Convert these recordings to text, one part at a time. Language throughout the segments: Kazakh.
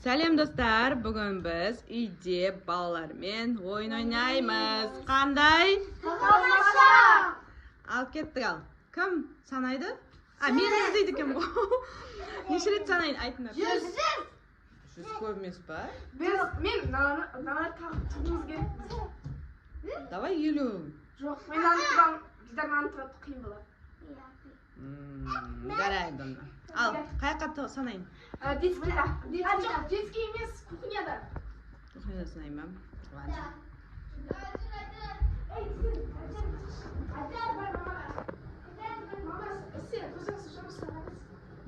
Selam dostlar, bugün biz uyda balalarмен oyun oynaymiz. Qanday? Tamam. Al ketdik al. Kim sanaydi? Men izleydi kim bu? Necha ret sanayın aytыңlar. 100. 100 ko'p emas ba? Men nana taqtimiz kerak. Давай 50. Yo'q, men antidan gitarni qiyin bo'ladi. Qaraydi unda. Al, qayoqqa sanayın? Diskida. Diski emas, kuxnyada. Kuxnyada sanayman.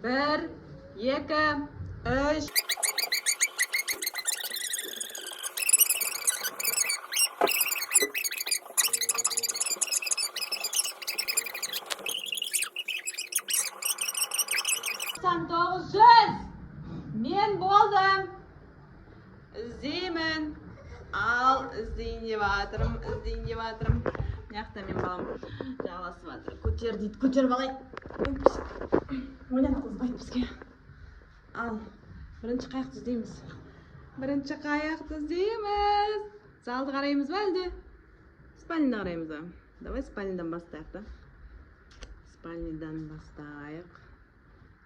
Bir, iki, üç. Men bo'ldim. İzleyman. Al, izleyin devatırım. Yoqda men balam jalasyapti. Ko'tar deydi, ko'tarib olay. O'ynab qo'ymaydi bizga. Al. Birinchi qayoqda izlaymiz? Zalda qaraymizmi endi? Spalnidan qaraymizmi? Давай spalnidan boslaylik-da. Spalnidan boslaylik.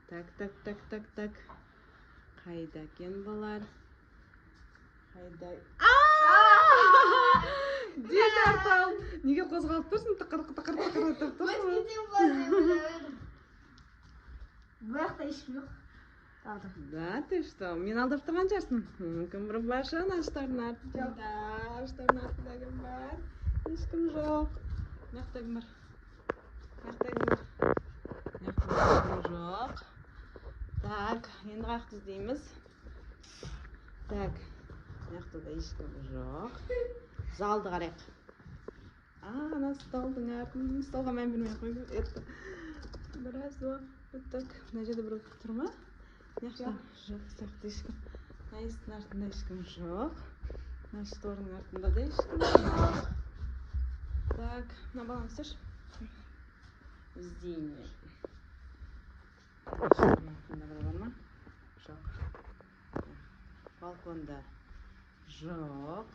Tak. Qayda ekan bular? Qayda? Detartal. Nega qo'zg'alib tursin? Tiqir. Bu yoqda ish yo'q. Да, ты что? Men aldab turgan jarsin. Kim bir boshini ashtarni ardidagi bar. Hech kim yo'q. Yoqdagi bir. Yo'q. Так, endi qayerda izlaymiz? Так. Yoqda hech kim yo'q. Zalda qaraylik. Ana stolga men bilmay qo'ydim. Biroz o'tdik. Najada bir turma. Yo'q, hech kim. Narxda hech kim yo'q. Nash torning артында da hech kim yo'q. Так, na balansir. Izlayman. Yo'q. Balkonda yo'q.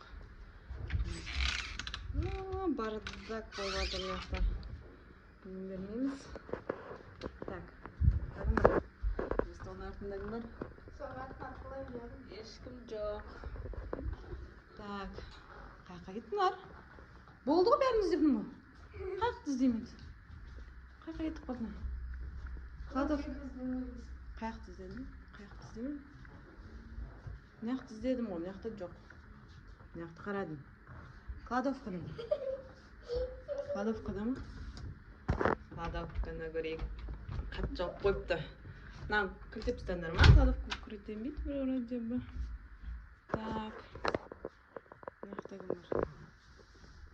Bardak bo'lyapti bu yoqda. Bilmaymiz. Так. Stolning артынdagilar. So'rat taqlayman. Hech kim yo'q. Так. Qayerga ketdilar? Bo'ldi-ku bәрimiz izlabmi? Qayerda izlaymiz? Qayerga ketib qoldilar? Qayerda izlading? Yoqda izladim, u yoqda yo'q. Yoqda qaradim. Kladovkadami? Kladovkani ko'raylik. Qattiq qo'yibdi. Nam kiritib standarmi? Kladovka kiritilmaydi вроде бы. Так. Yoqdagi bor.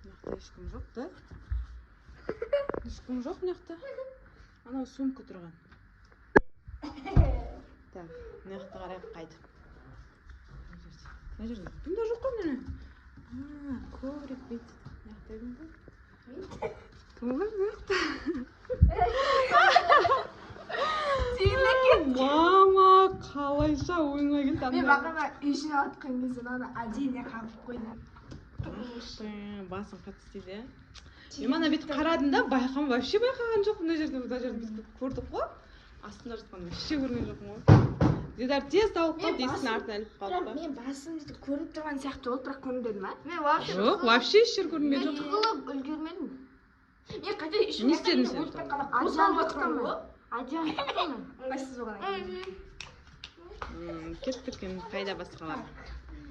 Yoqda hech kim yo'q-da. Hech kim yo'q yoqda. Ana sumka turgan. Так, yoqda qarab qaytib. Najda. Bunda yo'q-ku mana. Kovrik bit. Yoqdagimi? To'g'ri yo'q-da. Mama, qalaysa o'yinga ketdim. Men baqaman ishni otgan кезде ana ajina qilib qo'ydim. Басын қатыстайды. Мен ана бүйтіп қарадым-да, вообще байқаған жоқпын мына жерде бүйтіп көрдік қой. Астында жатқан вообще көрген жоқпын ғой. Дидар тез тауып қалды, есіктің артына іліп қалды. Мен басым бүйтіп көрініп тұрған сияқты болды, бірақ көрінбеді ма? Мен вообще жоқ, вообще еш жер көрінген жоқ. Мен тығылып үлгермедім. Мен қайта ішіне Не істедің сен? Ажан отырмын ғой. Ажан отырмын. Ыңғайсыз болған. Кеттік енді қайда басқалар.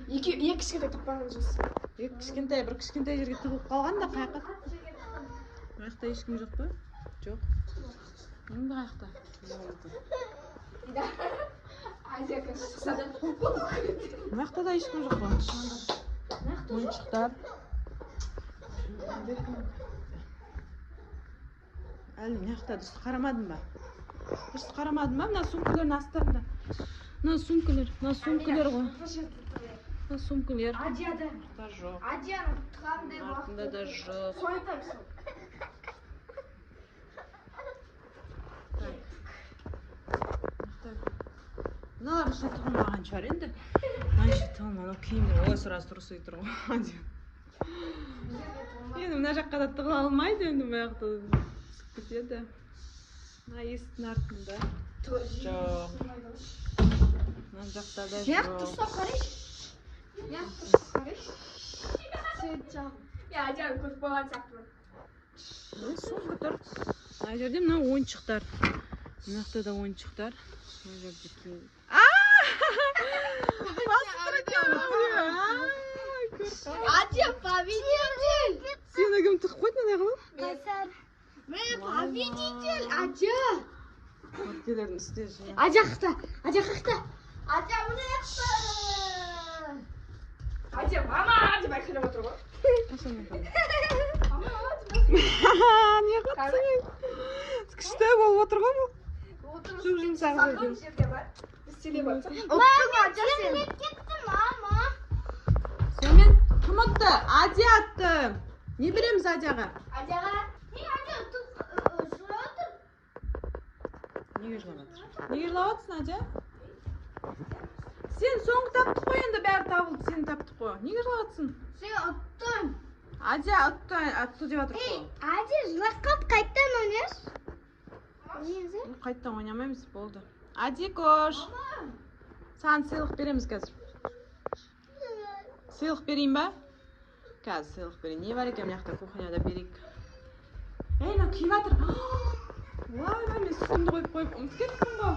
Екі кішкентай таппаған жас. Бір кішкентай жерге тығылып қалған да қаяққа? Қаяқта ешкім жоқ па? Жоқ. Мұнда қаяқта? Азияка шықса да. Қаяқта да ешкім жоқ па? Ойыншықтар. Әлі мияқта дұрыс қарамадым ба? Мына сумкалардың астарында. Мына сумкалар ғой. Мына сумкалар. Адияда. Да жоқ. Адияның қандай Артында да жоқ. Сойтам сол. Мыналар ішіне тығылмаған шығар енді. Ay tamam ana kiyimni o'sirasi tursa o'tirib. Endi mына жаққа да тығыла алмайды енді bu yoqda ketadi. Mына есіктің артында. Жоқ. Mына жақта да жоқ. тұрсақ қарайшы. тұрсақ қарайшы. Сөйт жақ. Ажан көп болған сияқты. Сумка тұр. Мына жерде мына ойыншықтар. Мына жақта да ойыншықтар. Мына жерде киім. Басып тұр екен. Ajа, победитель! Сені кім тығып қойды мындай қылып? Қайсар. Мен победитель, Ajа! Көркелердің үстесі. Ajа қақта, Ajа қақта. Ajа мұны яқты. Ajа, мама деп айқайлап отыр ғой. Қашан айтады? Мама деп Не қатсың? Күшті болып отыр ғой бұл. Жоқ жұмсақ жерде. жерге бар. Істелеп отыр. Ұттың Ajа сен. Кеттім, мама. Сонымен кім ұтты? Ади атты. Не береміз Адияға? Ajаға. Ajа жылап отыр. Неге жылап отыр? Неге жылап отырсың, Адия? Сен соңғы таптық қой енді, бәрі табылды, сені таптық қой. Неге жылап отырсың? Сен ұттың. Адия атты деп жатыр қой. Ajа жылап қалды, қайттан ойнайсыз? Қайттан ойнамаймыз, болды. Адикош, саған сыйлық береміз қазір. Сыйлық берейін ба? Қазір сыйлық берейін. Не бар екен мына жақта кухняда берейік. Ей, мына киіп жатыр. Ой, мен сүтімді қойып ұмытып кеттім ғой.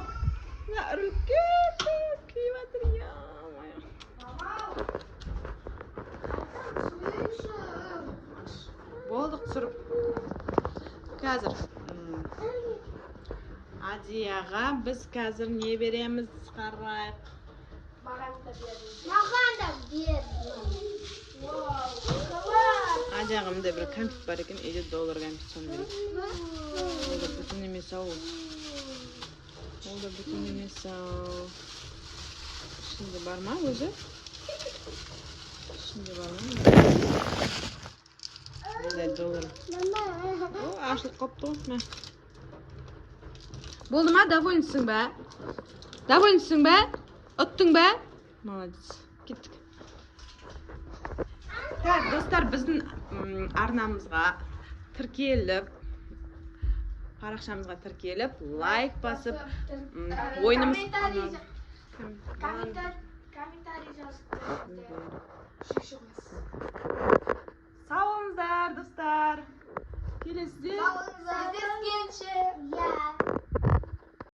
Мына үріліп кетті. Киіп жатыр, я-мая. Болдық түсіріп. Қазір. Адияға біз қазір не береміз? Қарайық. Маған да бер. Адияға мында бір кәмпит бар екен, үйде доллар кәмпит соны берейік. Ол да бүтін емес ау. Ол да бүтін емес ау. Ішінде бар ма өзі? Ішінде бар ма? Мындай доллар. О, ашылып қапты ғой. Болды ма? Довольнсың ба? Довольнсың ба? Ұттың ба? Молодец. Кеттік. Так, достар, біздің арнамызға тіркеліп, парақшамызға тіркеліп, лайк басып, ойынымыз Комментарий жазып. Сау болыңыздар, достар. Келесіде. Сіздескенше.